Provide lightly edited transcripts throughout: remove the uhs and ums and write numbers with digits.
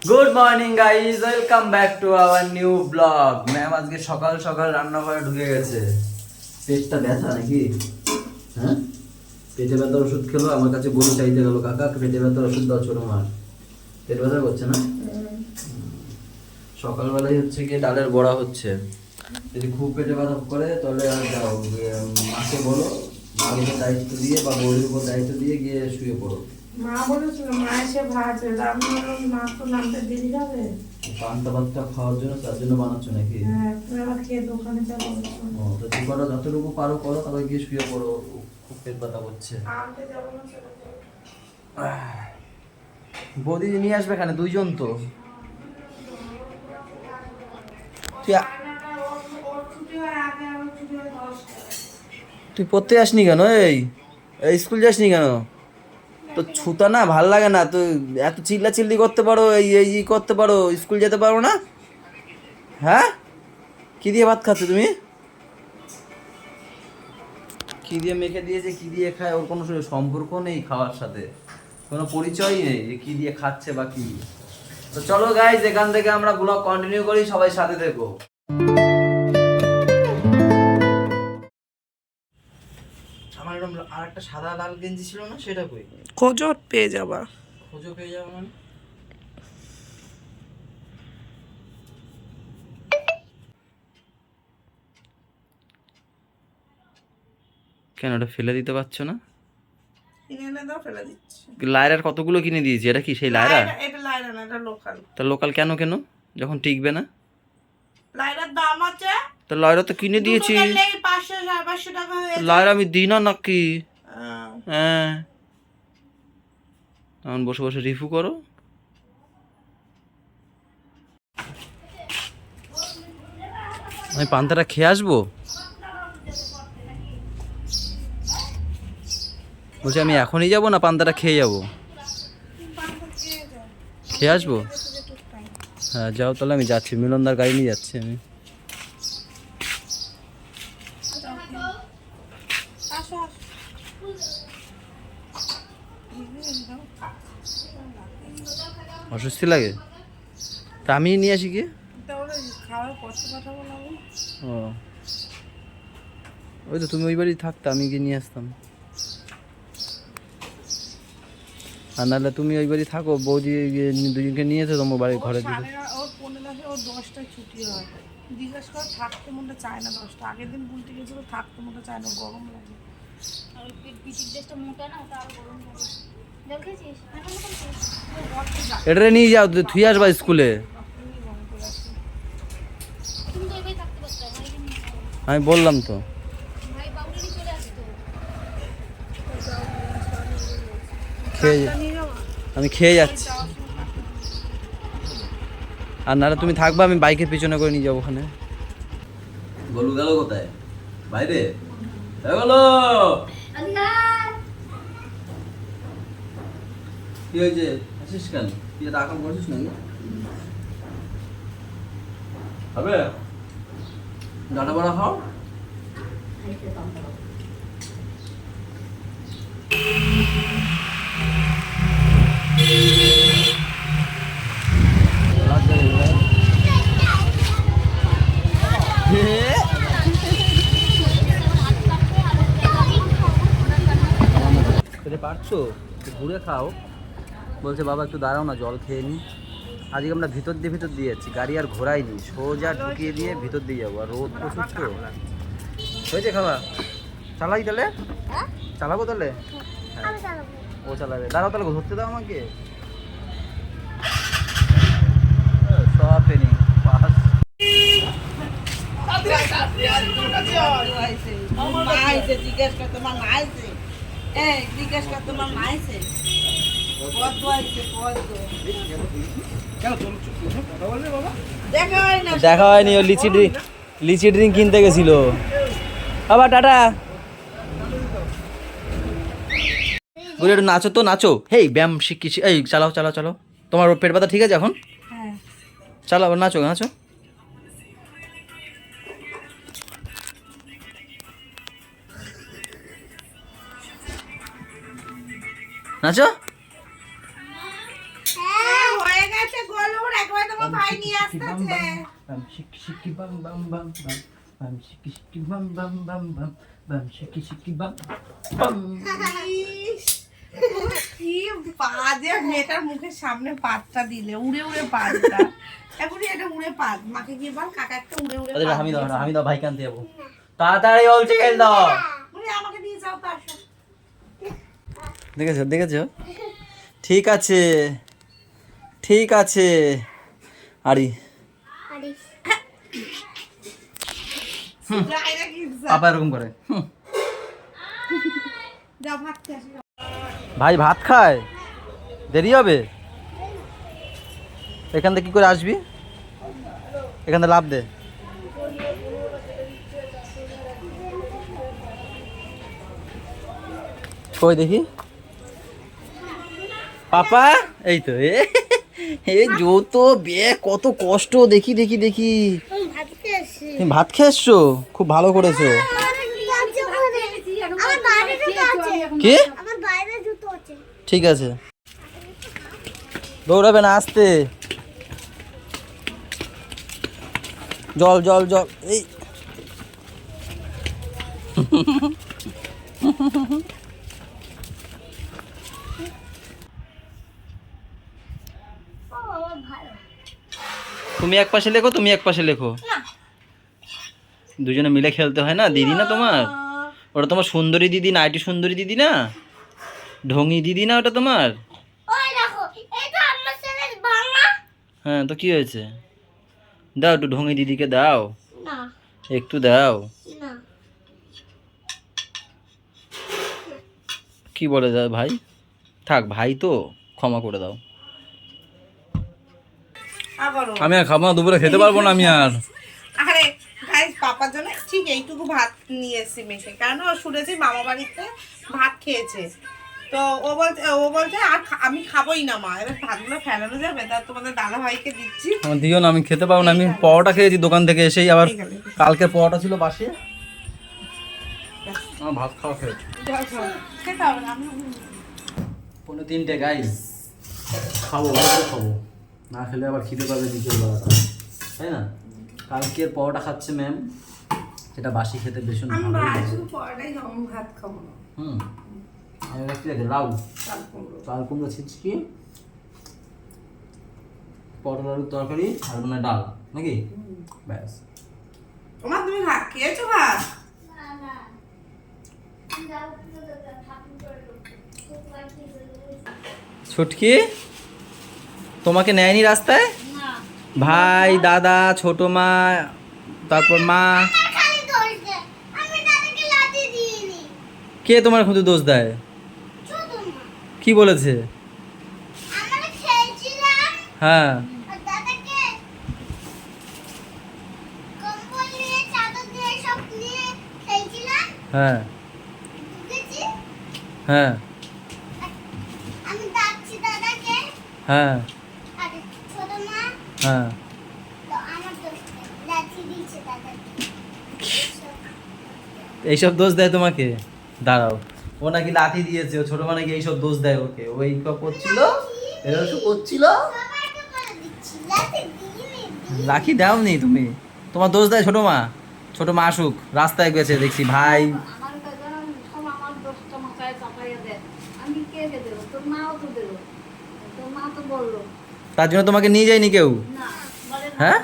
Good morning guys, welcome back to our new blog. Ma'am আজকে সকাল সকাল রান্নাঘরে ঢুকে গেছে। পেটটা ব্যথা নাকি? হ্যাঁ, পেটে ব্যথার ওষুধ খেলো, আমার কাছে গরু চাইতে গেলো, কাকা পেটে ব্যথার ওষুধ দাও ছোট মার। পেট ব্যথা করছে না? সকালবেলায় হচ্ছে গিয়ে ডালের বড়া হচ্ছে। যদি খুব পেটে ব্যথা করে তাহলে আর যাও, মাকে বলো, মার উপর দায়িত্ব দিয়ে বা বউয়ের উপর দায়িত্ব দিয়ে গিয়ে শুয়ে পড়ো। মা বলেছিল মা এসে ভাজে, আমি বললাম মা তো নামতে দেরি যাবে। পান্তা ভাতটা খাওয়ার জন্য, তার জন্য বানাচ্ছ নাকি? হ্যাঁ, তুমি আবার খেয়ে দোকানে যাবো। ও তো তুমি করো, যতটুকু পারো করো, তারপরে গিয়ে শুয়ে পড়ো, খুব পেট ব্যথা করছে। আনতে যাবো না চলে যাবো। বৌদি নিয়ে আসবে এখানে, দুইজন তো। তুই পড়তে যাসনি কেন? এই স্কুল যাসনি কেন? তো ছুতা না ভাল লাগে না তো, এত চিল্লা চিল্লি করতে পারো, এই করতে পারো, স্কুল যেতে পারো না? হ্যাঁ, কি দিয়ে ভাত খাচ্ছ তুমি? কি দিয়ে মেখে দিয়েছে, কি দিয়ে খায়, ওর কোনো সম্পর্ক নেই খাওয়ার সাথে, কোনো পরিচয়ই নেই যে কি দিয়ে খাচ্ছে বা কি। তো চলো গাইজ, এখান থেকে আমরা ব্লগ কন্টিনিউ করি, সবাই সাথে থেকো। আমার এরকম আর একটা সাদা লাল গেঞ্জি ছিল না, সেটা কই? খোঁজো পেয়ে যাবা। খোঁজো পেয়ে যাবো মানে? কেন ওটা ফেলে দিতে পারছো না? কিনে এনে দাও, ফেলে দিচ্ছি। লায়রার কতগুলো কিনে দিয়েছি, এটা কি সেই লায়রা? এটা লাইরা না, এটা লোকাল। তা লোকাল কেন কেন, যখন টিকবে না? লাইরার দাম আছে। তা লায়রা তো কিনে দিয়েছি। 500-550 টাকা হয়ে যায়। লায়রা আমি দিই না নাকি? হ্যাঁ। হ্যাঁ, তখন বসে বসে রিভিউ করো। আমি পান্তাটা খেয়ে আসবো, বলছি আমি এখনই যাবো না পান্তাটা খেয়ে যাবো? খেয়ে আসবো? হ্যাঁ যাও তাহলে, আমি যাচ্ছি, মিলনদার গাড়ি নিয়ে যাচ্ছি আমি। অস্বস্তি লাগে? তা আমি নিয়ে আসি কি? ও, ওই তো তুমি ওই বাড়ি থাকতে, আমি গিয়ে নিয়ে আসতাম। আর নাহলে তুমি ওই বাড়ি থাকো, বৌদি দুজনকে নিয়ে এসে তোমার বাড়ি ঘরে দিতে। ওর 15 ওর 10টায় ছুটি হয়। জিজ্ঞেস করে, থাকতে মনটা চায় না 10টা। আগের দিন বলতে গেছিল থাকতে মনটা চায় না, গরম লাগে। আর পিচির ড্রেসটা মোটা না, ওটা আরো গরম লাগে। জল খেয়েছিস? এটা নিয়ে যাও, থুই আসবা স্কুলে। তুমি তো এভাবেই থাকতে পারতো, ভাইকে নিয়ে আসতো। আমি বললাম তো, ভাই বাবুরি চলে আসতো। খেয়ে আমি খেয়ে যাচ্ছি। আর নাহলে তুমি থাকবা, আমি বাইকের পিছনে করে নিয়ে যাবো ওখানে। গলু গেল কোথায়? বাইরে গেলো। কি হয়েছে, আসিস কেন? তুই এত আকাম করছিস নাকি? হবে ডাটা বড়া খাও। খেতে পারছো? একটু ঘুরে খাও। বলছে বাবা একটু দাঁড়াও না, জল খেয়ে নি। আজকে আমরা ভিতর দিয়ে যাচ্ছি, গাড়ি আর ঘোরাইনি, সোজা ঢুকিয়ে দিয়ে ভিতর দিয়ে যাবো। আর রোদ প্রচুর তো। হয়েছে খাওয়া? চালাই তাহলে? চালাবো তাহলে? হ্যাঁ, ও চালাবে। দাঁড়াও তাহলে, ধরতে দাও আমাকে। সব ট্রেনিং পাস। দেখা হয়নি, ও লিচি ড্রিঙ্ক কিনতে গেছিল। বাবা টাটা। বলি একটু নাচো তো, নাচো। হেই ব্যায়াম শিখিয়েছি, এই চালাও চালাও চালাও। তোমার পেট ব্যথা ঠিক আছে এখন? হ্যাঁ। চালাও, নাচো নাচো। নাচো। হয়ে গেছে, গলু ভাই নিয়ে আসতেছে। বাম শিকি শিকি বাম বাম বাম বাম বাম শিকি শিকি বাম বাম বাম বাম বাম শিকি শিকি বাম বাম। ইস, কি বাজে মেয়েটার মুখের সামনে পাতটা দিলে, উড়ে উড়ে পাতটা। এখনই এটা উড়ে পাত, মাকে গিয়ে বল কাকা একটা উড়ে উড়ে আরে পাত আমি দিয়েছে। দাও আমি দাও ভাই কানতে যাবো তাড়াতাড়ি বলছে খেল দাও। উনি আমাকে দিয়ে যাও তো, আসো। দেখেছো দেখেছো ঠিক আছে ঠিক আছে আরি গায়ে কি পাপা এরকম করে যাও ভাত খেয়ে আসো। ভাই ভাত খায় দেরি হবে এখান থেকে কি করে আসবি এখান থেকে লাভ দে কই দেখি পাপা এই তো এই যত বে কত কষ্ট দেখি দেখি দেখি তুমি ভাত খেয়ে এসছো খুব ভালো করেছো কি ঠিক আছে দৌড়াবে না আসতে জল জল জল এই তুমি এক পাশে লেখো তুমি এক পাশে লেখো দুজনে মিলে খেলতে হয় না দিদি না তোমার ওটা তোমার সুন্দরী দিদি নাইটি সুন্দরী দিদি না ঢঙ্গি দিদি না ওটা তোমার হ্যাঁ তো কি হয়েছে দাও একটু ঢঙ্গি দিদিকে দাও একটু দাও কি বলে দাও ভাই থাক ভাই তো ক্ষমা করে দাও আবারও আমি আর খাবো না দুপুরে খেতে পারবো না আমি আর আরে গাইস পাপার জন্য ঠিক এইটুকু ভাত নিয়ে এসেছি মেখে, কারণ ও শুনেছি মামা বাড়িতে ভাত খেয়েছে, তো ও বলছে আর আমি খাবোই না মা, এবার ভাতগুলো ফেলানো যাবে, তা তোমাদের দাদা ভাইকে দিচ্ছি। আমার দিও না আমি খেতে পারবো না আমি পরোটা খেয়েছি দোকান থেকে এসেই আবার কালকে পরোটা ছিল বাসে আমার ভাত খাওয়া খেয়েছি খেতে হবে না, আমি 3:30 গাইস খাবো খাবো না খেলে আবার খিদে পাবে বিকেল বেলাটা তাই না কালকের পরোটা খাচ্ছে ম্যাম সেটা বাসি খেতে ভীষণ আমি ভালো ভাই লাগে। শুধু পরোটাই খাবো, আমি ভাত খাবো না। আমি রাখছি দেখে লাউ চাল কুমড়ো। চাল কুমড়ো ছিচকি পটল আলুর তরকারি আর মানে ডাল নাকি ব্যাস তোমার তুমি ভাত খেয়েছো ভাত? ছুটকি তোমাকে নেয়নি রাস্তায় ভাই দাদা ছোট মা তারপর মা কে তোমার খুব দোষ দেয় কি বলেছে হ্যাঁ হ্যাঁ হ্যাঁ হ্যাঁ হ্যাঁ এইসব দোষ দেয় তোমাকে দাঁড়াও ও নাকি লাঠি দিয়েছে ও ছোট মা নাকি এইসব দোষ দেয় ওকে ওই করছিল এরকম করছিল লাঠি দাওনি তুমি তোমার দোষ দেয় ছোট মা আসুক রাস্তায় গেছে দেখছি ভাই তার জন্য তোমাকে নিয়ে যায়নি কেউ হ্যাঁ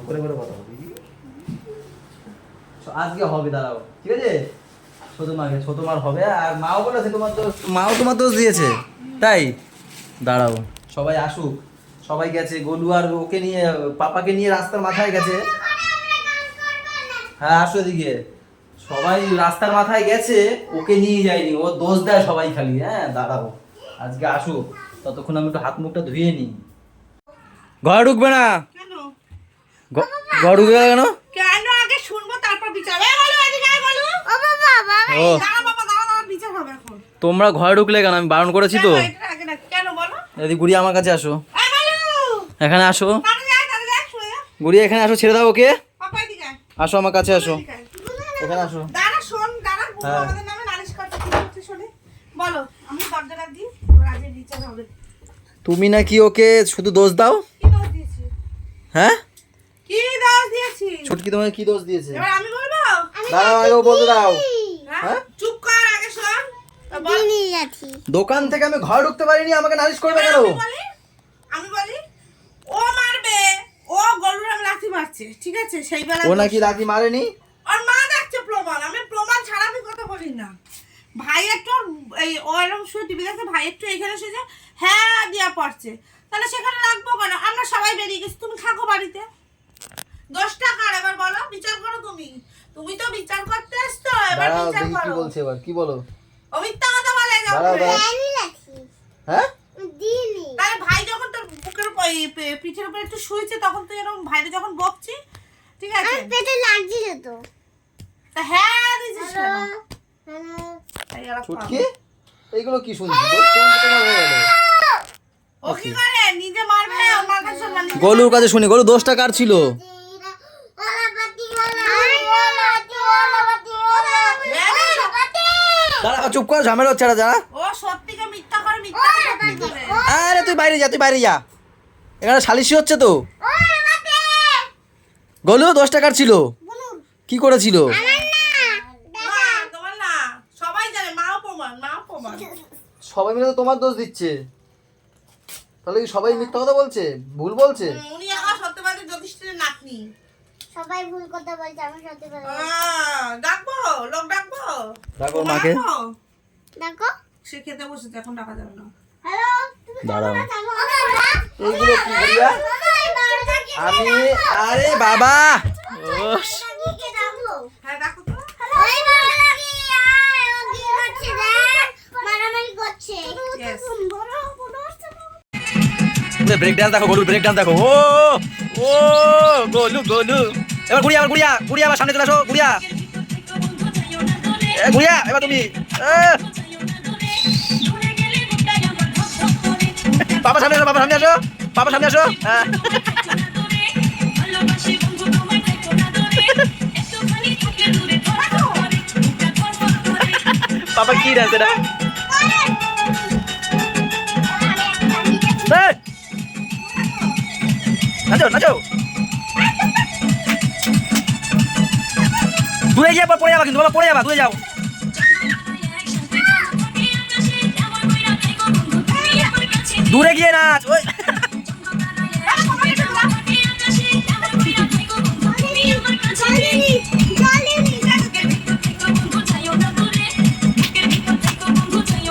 করে করে কথা বলি আজকে হবে দাঁড়াও ঠিক আছে ছোট মার হবে আর মাও বলেছে মাও তোমার দোষ দিয়েছে তাই দাঁড়াও সবাই আসুক সবাই গেছে গোলু আর ওকে নিয়ে পাপাকে নিয়ে রাস্তার মাথায় গেছে হ্যাঁ আসো এদিকে সবাই রাস্তার মাথায় গেছে ওকে নিয়ে যায়নি ও দোষ দেয় সবাই খালি হ্যাঁ দাঁড়াও আজকে আসুক ততক্ষণ আমি একটু হাত মুখটা ধুয়ে নিই ঘরে ঢুকবে না কেন ঘর ঢুকবে না কেন কেন আগে শুনবো তারপর বিচার বলো এদিকে আয় বলো ও দাঁড়া বাবা দাঁড়া বিচার হবে এখন। তোমরা ঘরে ঢুকলে কেন আমি বারণ করেছি তো কেন এটা আগে না কেন বলো এদিকে গুড়ি আমার কাছে আসো আয় বলো এখানে আসো তাড়াতাড়ি আয় শুনে যা গুড়ি এখানে আসো ছেড়ে দাও ওকে পাপা এদিকে আয় আসো আমার কাছে আসো এদিকে আয়। এখানে আসো দাঁড়া শোন দাঁড়া বুড়ো হ্যাঁ। আমাদের নামে নালিশ করতে কি করতে শুনে বলো আমি দরজাটা দিই রাজের বিচার হবে তুমি নাকি ওকে শুধু দোষ দাও? কি দোষ দিয়েছি? হ্যাঁ কি দোষ দিয়েছি? ছুটকি তোমাকে কি দোষ দিয়েছে? এবার আমি বলবো? দাঁড়াও আগে বলতে দাও। হ্যাঁ? হ্যাঁ? চুপ কর আগে শোন। বল। দোকান থেকে আমি ঘর ঢুকতে পারিনি, আমাকে নালিশ করবে কেন? আমি বলি ও মারবে, ও গরুর আমি লাথি মারছে, ঠিক আছে? সেই বেলা ও নাকি লাথি মারেনি? আর মা দেখছে প্রমাণ, আমি প্রমাণ ছাড়া আমি কথা বলি না। ভাই একটু এই ও এরকম শুয়ে টিভি দেখে, ভাই একটু এখানে এসেছে হ্যাঁ দিয়া পড়ছে, তাহলে সেখানে রাখবো কেন? আমরা সবাই বেরিয়ে গেছি, তুমি থাকো বাড়িতে। 10 টাকা এবার বলো, বিচার করো তুমি। তুমি তো বিচার করতে এসছো, এবার দাঁড়াও বিচার দেখি কি করো। বলছে এবার, কি বলো? ও মিথ্যা কথা বলে দাঁড়াও দাঁড়াও। হ্যাঁ তাহলে ভাই যখন তোর বুকের উপর পিঠের উপর একটু শুয়েছে, তখন তুই এরকম ভাইরে যখন বকছি, ঠিক আছে? পেটে লাগছিল তো। তা হ্যাঁ দিছিস কেন? এই আর ছুটকি এইগুলো কি শুনছি? দোষ শুনতে তোমার হয়ে গেল। ও কি করে নিজে মারবে, আমার কাছে মানে গলুর কাছে শুনি, গলু দোষটা কার ছিল? দাঁড়া চুপ কর, ঝামেলা হচ্ছে না, যা। ও সত্যিকে মিথ্যা করে, মিথ্যা সত্যি করে। আরে তুই বাইরে যা, তুই বাইরে যা, এখানে সালিশি হচ্ছে তো। গলু দোষটা কার ছিল? কি করেছিল? না, তোমার না, সবাই জানে, মাও প্রমাণ, মাও প্রমাণ। সবাই মিলে তো তোমার দোষ দিচ্ছে, তাহলে কি সবাই মিথ্যা কথা বলছে, ভুল বলছে? উনি আমার সত্যবাদী জ্যোতিষীর নাতনি। সবাই ভুল কথা বলছে, আমি সত্যি কথা বলছি। ডাকবো, লোক ডাকবো। ডাকো মাকে। ডাকবো? দেখো। সে খেতে বসেছে, এখন ডাকা যাবে না। হ্যালো। দাঁড়াও, এইগুলো কি করিয়া? আমি আরে বাবা, ওস, হ্যাঁ ডাকো তো। Yes. ব্রেক ডান্স দেখো, গলু ব্রেক ডান্স দেখো। ও ও গলু গলু, এবার গুড়িয়া, এবার গুড়িয়া, গুড়িয়া আবার সামনে চলে আসো, গুড়িয়া, গুড়িয়া এবার তুমি। বাবা সামনে আসো, বাবা সামনে আসো, বাবা সামনে আসো। বাবা কি ডান্স এটা? নাচো নাচো, দূরে গিয়ে পড়ে যাবা কিন্তু, বাবা পড়ে যাবা, দূরে যাও। দূরে গিয়ে নাচ। ওই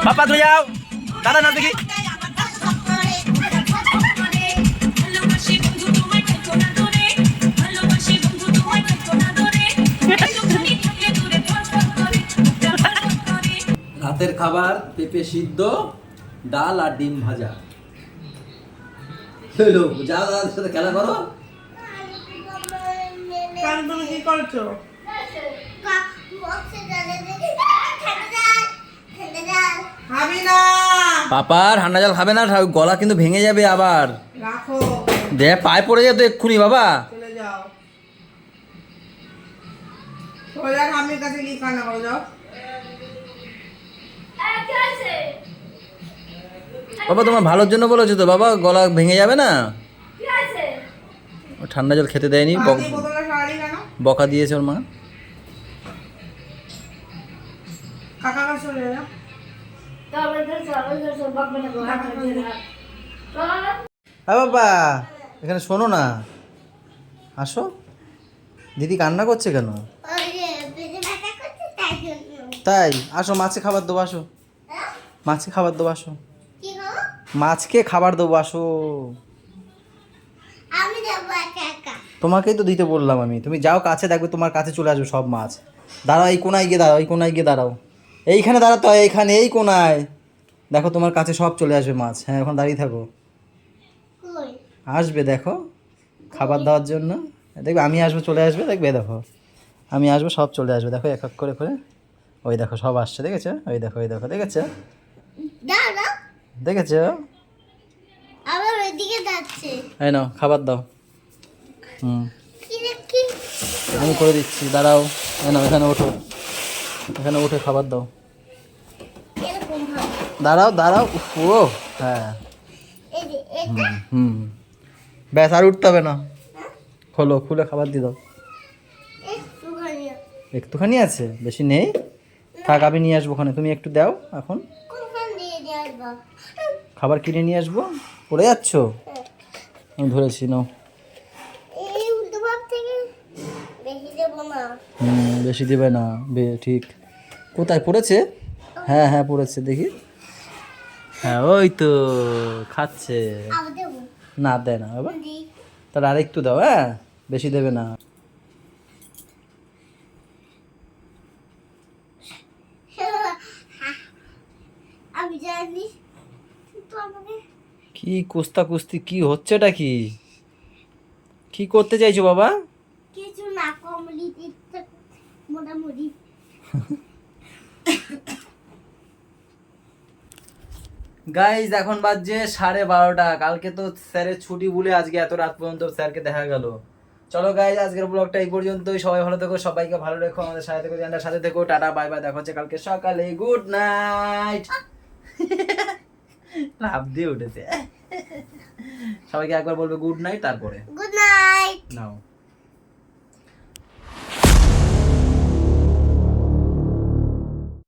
বাবা দূরে যাও, দাদা নাচ দেখি। রাতের খাবার পেঁপে সিদ্ধ, ডাল আর ডিম ভাজা। চলো যাও, দাদার সাথে খেলা করো। কারণ তুমি কি করছো? খাবি না। পাপা ঠান্ডা জল খাবে না, গলা কিন্তু ভেঙে যাবে আবার। রাখো, দে পায়ে পড়ে যেত এক্ষুনি বাবা। চলে যাও। চলে যাও, আমি কাছে কি কান্না করে যাও। বাবা তোমার ভালোর জন্য বলেছো তো বাবা, গলা ভেঙে যাবে না। ও ঠান্ডা জল খেতে দেয়নি, বাকি বোতলে সারালি কেন? বকা দিয়েছে ওর মা। কাকা কাছে চলে যাও। হ্যাঁ বাবা, এখানে শোনো না, আসো। দিদি কান্না করছে কেন? তাই আসো, মাছে খাবার দেবো, আসো। মাছে খাবার দেবো, আসো। মাছকে খাবার দেবো, আসো। আমি যাবো একা একা। তোমাকেই তো দিতে বললাম আমি, তুমি যাও কাছে, দেখবে তোমার কাছে চলে আসবে সব মাছ। দাঁড়াও, এই কোনায় গিয়ে দাঁড়াও, এই কোনায় গিয়ে দাঁড়াও, এইখানে দাঁড়াতে হয়, এইখানে, এই কোনায় দেখো, তোমার কাছে সব চলে আসবে মাছ। হ্যাঁ এখন দাঁড়িয়ে থাকো, কই? আসবে দেখো খাবার দেওয়ার জন্য। দেখবে আমি আসবো, চলে আসবে, দেখবে দেখো আমি আসবো, সব চলে আসবে, দেখো এক এক করে করে। ওই দেখো সব আসছে, দেখেছো? ওই দেখো, ওই দেখো, দেখেছো? দাও দাও। দেখেছো? আবার ওইদিকে যাচ্ছে। এই নাও খাবার দাও। কি দেখি? আমি করে দিচ্ছি, দাঁড়াও। এই নাও, এখানে ওঠো, এখানে উঠে খাবার দাও। এরকম হবে। দাঁড়াও দাঁড়াও, উফ, ও হ্যাঁ, এই যে হুম ব্যাস আর উঠতে হবে না। খোলো, খুলে খাবার দিয়ে দাও। একটুখানি আছে, বেশি নেই। থাক, আমি নিয়ে আসবো ওখানে, তুমি একটু দাও এখন। খাবার কিনে নিয়ে আসবো। পড়ে যাচ্ছ? আমি ধরেছি, নাও। বেশি দেবে না, ঠিক। কোথায় পড়েছে? হ্যাঁ হ্যাঁ পড়েছে, দেখি। হ্যাঁ ওই তো খাচ্ছে। না দেয় না বাবা, তাহলে আরেকটু দাও। হ্যাঁ বেশি দেবে না। আমি জানি তো আমাকে কি কুস্তা কুস্তি কি হচ্ছেটা? কি কি করতে চাইছো বাবা? কিছু না, কমলি দিতে মোটামুটি। গাইজ এখন বাজছে 12:30। কালকে তো স্যারের ছুটি বলে আজকে এত রাত পর্যন্ত স্যারকে দেখা গেল। চলো গাইজ, আজকের ব্লগটা এই পর্যন্তই। সবাই ভালো থেকো, সবাইকে ভালো রেখো, আমাদের সাথে থেকো, চ্যানেলের সাথে থেকো। টাটা বাই বাই, দেখা হচ্ছে কালকে সকালে। Good night. লাভ দিয়ে উঠেছে। সবাইকে একবার বলবে গুড নাইট, তারপরে গুড নাইট। নাও।